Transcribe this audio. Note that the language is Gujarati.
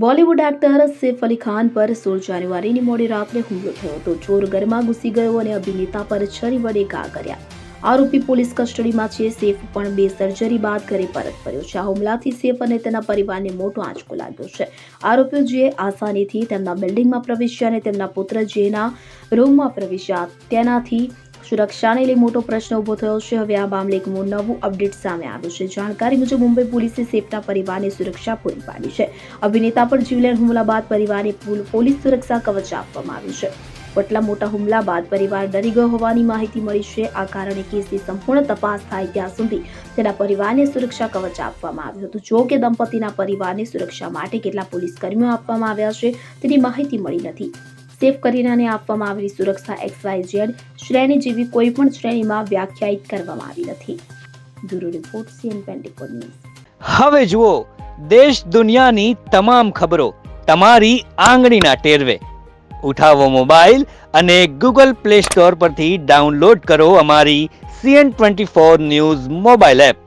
બોલિવૂડ એક્ટર સૈફ અલી ખાન પર 16 જાન્યુઆરીની મોડી રાત્રે હુમલો થયો હતો. ચોર ઘરમાં ઘૂસી ગયો અને અભિનેતા પર છરી વડે ઘા કર્યા. આરોપી પોલીસ કસ્ટડીમાં છે. સૈફ પણ 2 સર્જરી બાદ ઘરે પરત ફર્યો છે. આ હુમલાથી સૈફ અને તેના પરિવારને મોટો આંચકો લાગ્યો છે. આરોપીઓ જે આસાનીથી તેમના બિલ્ડિંગમાં પ્રવેશ્યા અને તેમના પુત્ર જેના રૂમમાં પ્રવેશ્યા તેનાથી સુરક્ષાને લઈ મોટો પ્રશ્ન ઉભો થયો છે. હવે આ મામલે એક નવું અપડેટ સામે આવ્યું છે. જાણકારી મુજબ મુંબઈ પોલીસે સૈફના પરિવારને સુરક્ષા પૂરી પાડી છે. અભિનેતા પર જીવલેણ હુમલા બાદ પરિવારને પોલીસ સુરક્ષા કવચ આપવામાં આવ્યું છે. આટલા મોટા હુમલા બાદ પરિવાર ડરી ગયો હોવાની માહિતી મળી છે. આ કારણે કેસની સંપૂર્ણ તપાસ થાય ત્યાં સુધી તેના પરિવારને સુરક્ષા કવચ આપવામાં આવ્યું હતું. જો કે દંપતીના પરિવારને સુરક્ષા માટે કેટલા પોલીસ કર્મીઓ આપવામાં આવ્યા છે તેની માહિતી મળી નથી. સૈફ કરીનાને આપવામાં આવેલી સુરક્ષા XYZ શ્રેણી જેવી કોઈ પણ શ્રેણીમાં વ્યાખ્યાયિત કરવામાં આવી નથી. Bureau report CNN24 news. હવે જુઓ દેશ દુનિયાની તમામ ખબરો તમારી આંગળીના ટેરવે. ઉઠાવો મોબાઈલ અને Google Play Store પરથી ડાઉનલોડ કરો અમારી CNN24 ન્યૂઝ મોબાઈલ એપ.